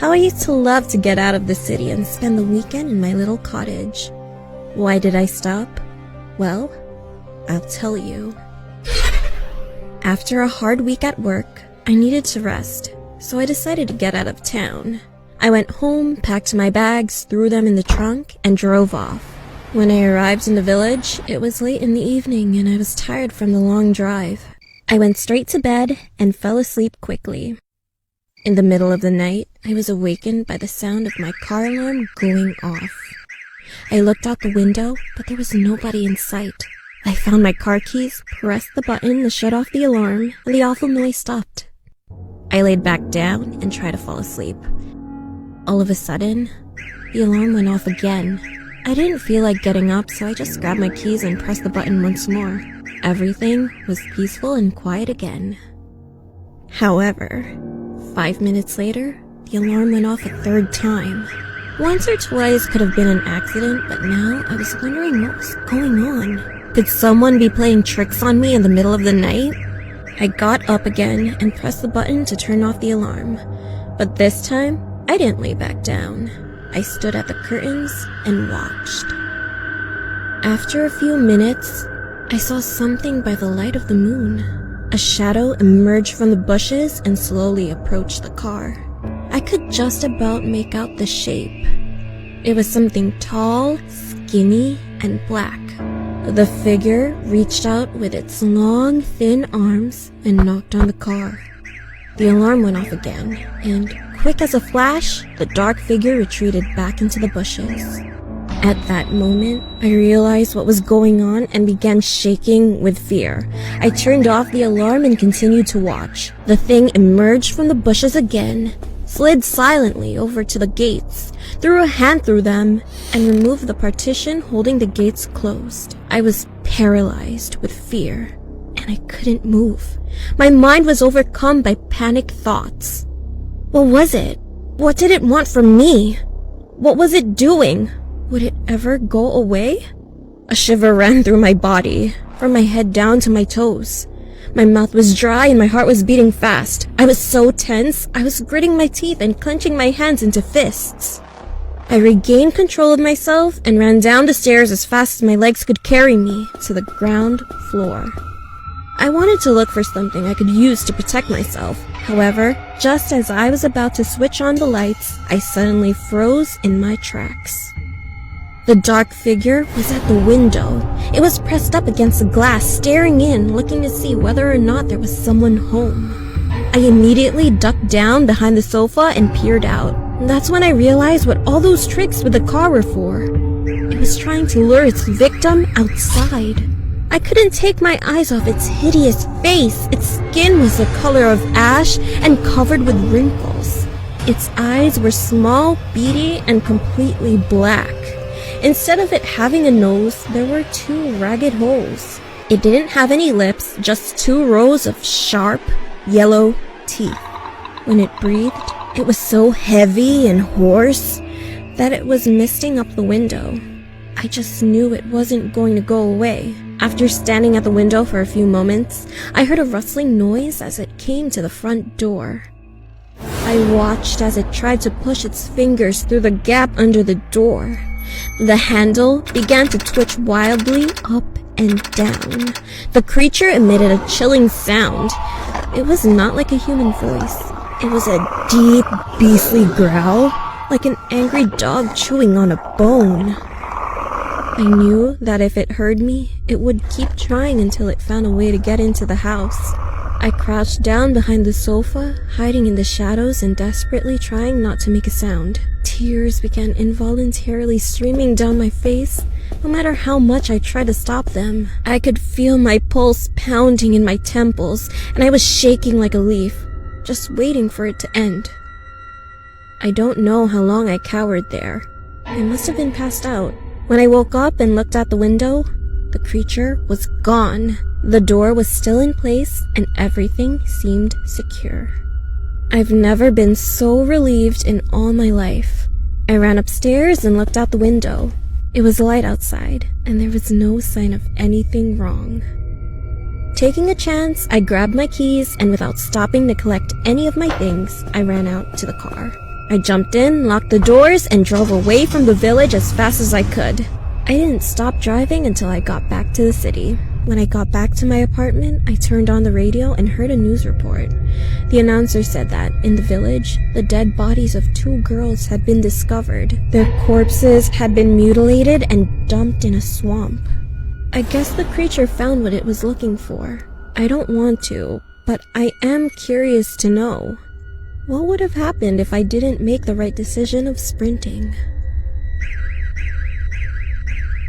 how I used to love to get out of the city and spend the weekend in my little cottage. Why did I stop? Well, I'll tell you. After a hard week at work, I needed to rest, so I decided to get out of town. I went home, packed my bags, threw them in the trunk, and drove off. When I arrived in the village, it was late in the evening and I was tired from the long drive. I went straight to bed and fell asleep quickly. In the middle of the night, I was awakened by the sound of my car alarm going off. I looked out the window, but there was nobody in sight. I found my car keys, pressed the button to shut off the alarm, and the awful noise stopped. I laid back down and tried to fall asleep. All of a sudden, the alarm went off again. I didn't feel like getting up, so I just grabbed my keys and pressed the button once more. Everything was peaceful and quiet again. However, 5 minutes later, the alarm went off a third time. Once or twice could have been an accident, but now I was wondering what was going on. Could someone be playing tricks on me in the middle of the night? I got up again and pressed the button to turn off the alarm. But this time, I didn't lay back down. I stood at the curtains and watched. After a few minutes, I saw something by the light of the moon. A shadow emerged from the bushes and slowly approached the car. I could just about make out the shape. It was something tall, skinny, and black. The figure reached out with its long, thin arms and knocked on the car. The alarm went off again, and quick as a flash, the dark figure retreated back into the bushes. At that moment, I realized what was going on and began shaking with fear. I turned off the alarm and continued to watch. The thing emerged from the bushes again, slid silently over to the gates, threw a hand through them, and removed the partition holding the gates closed. I was paralyzed with fear, and I couldn't move. My mind was overcome by panic thoughts. What was it? What did it want from me? What was it doing? Would it ever go away? A shiver ran through my body, from my head down to my toes. My mouth was dry and my heart was beating fast. I was so tense, I was gritting my teeth and clenching my hands into fists. I regained control of myself and ran down the stairs as fast as my legs could carry me to the ground floor. I wanted to look for something I could use to protect myself. However, just as I was about to switch on the lights, I suddenly froze in my tracks. The dark figure was at the window. It was pressed up against the glass, staring in, looking to see whether or not there was someone home. I immediately ducked down behind the sofa and peered out. That's when I realized what all those tricks with the car were for. It was trying to lure its victim outside. I couldn't take my eyes off its hideous face. Its skin was the color of ash and covered with wrinkles. Its eyes were small, beady, and completely black. Instead of it having a nose, there were 2 ragged holes. It didn't have any lips, just 2 rows of sharp, yellow teeth. When it breathed, it was so heavy and hoarse that it was misting up the window. I just knew it wasn't going to go away. After standing at the window for a few moments, I heard a rustling noise as it came to the front door. I watched as it tried to push its fingers through the gap under the door. The handle began to twitch wildly up and down. The creature emitted a chilling sound. It was not like a human voice. It was a deep, beastly growl, like an angry dog chewing on a bone. I knew that if it heard me, it would keep trying until it found a way to get into the house. I crouched down behind the sofa, hiding in the shadows and desperately trying not to make a sound. Tears began involuntarily streaming down my face. No matter how much I tried to stop them, I could feel my pulse pounding in my temples, and I was shaking like a leaf, just waiting for it to end. I don't know how long I cowered there. I must have been passed out. When I woke up and looked out the window, the creature was gone. The door was still in place and everything seemed secure. I've never been so relieved in all my life. I ran upstairs and looked out the window. It was light outside and there was no sign of anything wrong. Taking a chance, I grabbed my keys and without stopping to collect any of my things, I ran out to the car. I jumped in, locked the doors, and drove away from the village as fast as I could. I didn't stop driving until I got back to the city. When I got back to my apartment, I turned on the radio and heard a news report. The announcer said that, in the village, the dead bodies of 2 girls had been discovered. Their corpses had been mutilated and dumped in a swamp. I guess the creature found what it was looking for. I don't want to, but I am curious to know. What would have happened if I didn't make the right decision of sprinting?